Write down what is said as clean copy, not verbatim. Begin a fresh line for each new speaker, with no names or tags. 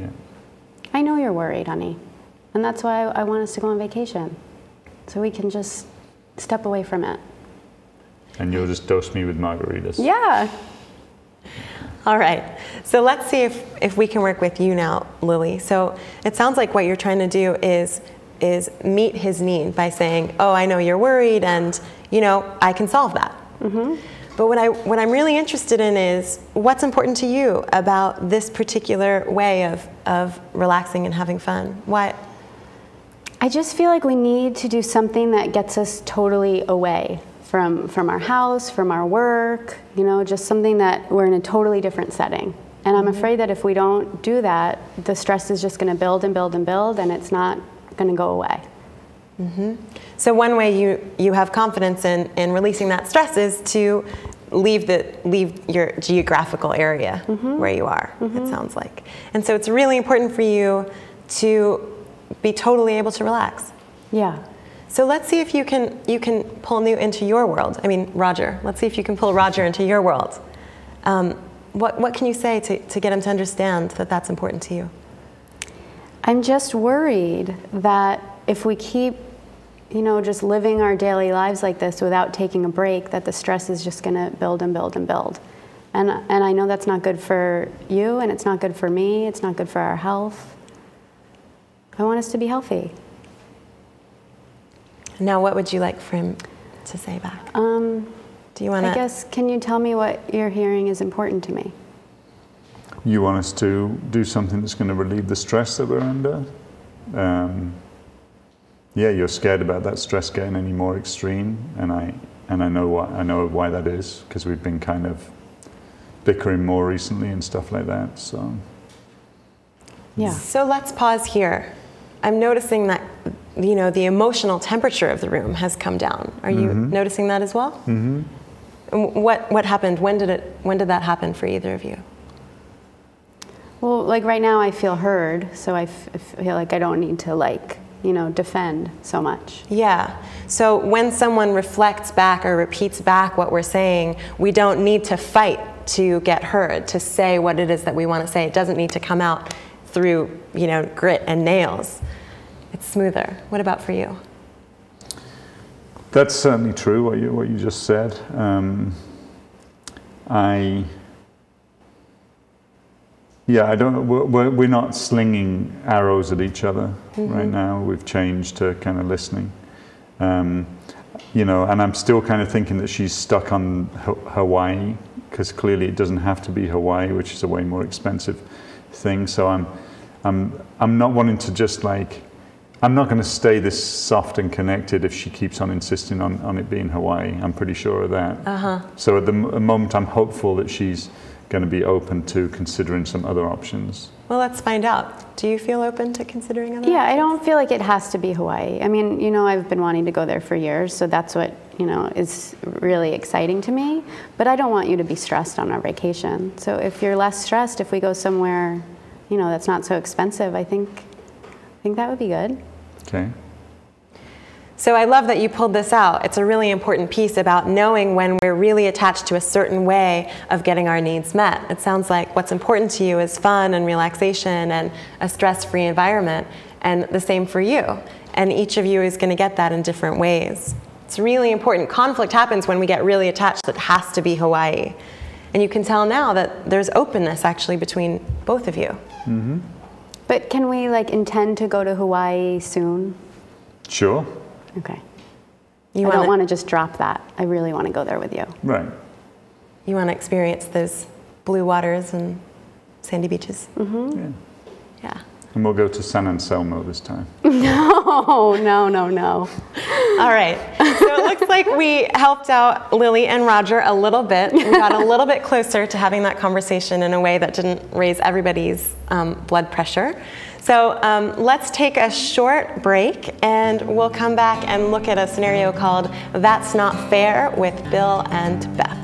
Yeah.
I know you're worried, honey. And that's why I want us to go on vacation. So we can just step away from it.
And you'll just dose me with margaritas.
Yeah.
All right. So let's see if we can work with you now, Lily. So it sounds like what you're trying to do is meet his need by saying, oh, I know you're worried, and, you know, I can solve that.
Mm-hmm.
But what I'm really interested in is what's important to you about this particular way of relaxing and having fun? Why?
I just feel like we need to do something that gets us totally away from our house, from our work, you know, just something that we're in a totally different setting. And I'm afraid that if we don't do that, the stress is just going to build and build and build, and it's not going to go away.
Mm-hmm. So one way you have confidence in releasing that stress is to leave your geographical area where you are, it sounds like. And so it's really important for you to be totally able to relax.
Yeah.
So let's see if you can pull Newt into your world. I mean, Roger. Let's see if you can pull Roger into your world. What can you say to get him to understand that that's important to you?
I'm just worried that if we keep, you know, just living our daily lives like this without taking a break, that the stress is just going to build and build and build. And I know that's not good for you, and it's not good for me. It's not good for our health. I want us to be healthy.
Now, what would you like for him to say back? Do you want to?
I guess, can you tell me what you're hearing is important to me?
You want us to do something that's going to relieve the stress that we're under? Yeah, you're scared about that stress getting any more extreme, and I know why that is, because we've been kind of bickering more recently and stuff like that. So
yeah.
So let's pause here. I'm noticing that, you know, the emotional temperature of the room has come down. Are you noticing that as well? Mm-hmm. What happened? When did that happen for either of you?
Well, like right now I feel heard, so I feel like I don't need to, like, you know, defend so much.
Yeah. So when someone reflects back or repeats back what we're saying, we don't need to fight to get heard, to say what it is that we want to say. It doesn't need to come out through, you know, grit and nails. It's smoother. What about for you?
that's certainly true, what you just said. We're not slinging arrows at each other right now. We've changed to kind of listening. You know, and I'm still kind of thinking that she's stuck on Hawaii, because clearly it doesn't have to be Hawaii, which is a way more expensive thing. So I'm not wanting to just like, I'm not going to stay this soft and connected if she keeps on insisting on it being Hawaii. I'm pretty sure of that. So at the moment, I'm hopeful that she's going to be open to considering some other options.
Well, let's find out. Do you feel open to considering other options?
I don't feel like it has to be Hawaii. I mean, you know, I've been wanting to go there for years, so that's what, you know, is really exciting to me. But I don't want you to be stressed on our vacation. So if you're less stressed, if we go somewhere, you know, that's not so expensive, I think that would be good.
Okay.
So I love that you pulled this out. It's a really important piece about knowing when we're really attached to a certain way of getting our needs met. It sounds like what's important to you is fun and relaxation and a stress-free environment, and the same for you. And each of you is going to get that in different ways. It's really important. Conflict happens when we get really attached that it has to be Hawaii. And you can tell now that there's openness actually between both of you.
But can we like intend to go to Hawaii soon?
Sure.
Okay. I don't want to just drop that. I really want to go there with you.
Right.
You want to experience those blue waters and sandy beaches? Yeah.
And we'll go to San Anselmo this time.
No.
All right. So it looks like we helped out Lily and Roger a little bit. We got a little bit closer to having that conversation in a way that didn't raise everybody's blood pressure. So let's take a short break, and we'll come back and look at a scenario called That's Not Fair with Bill and Beth.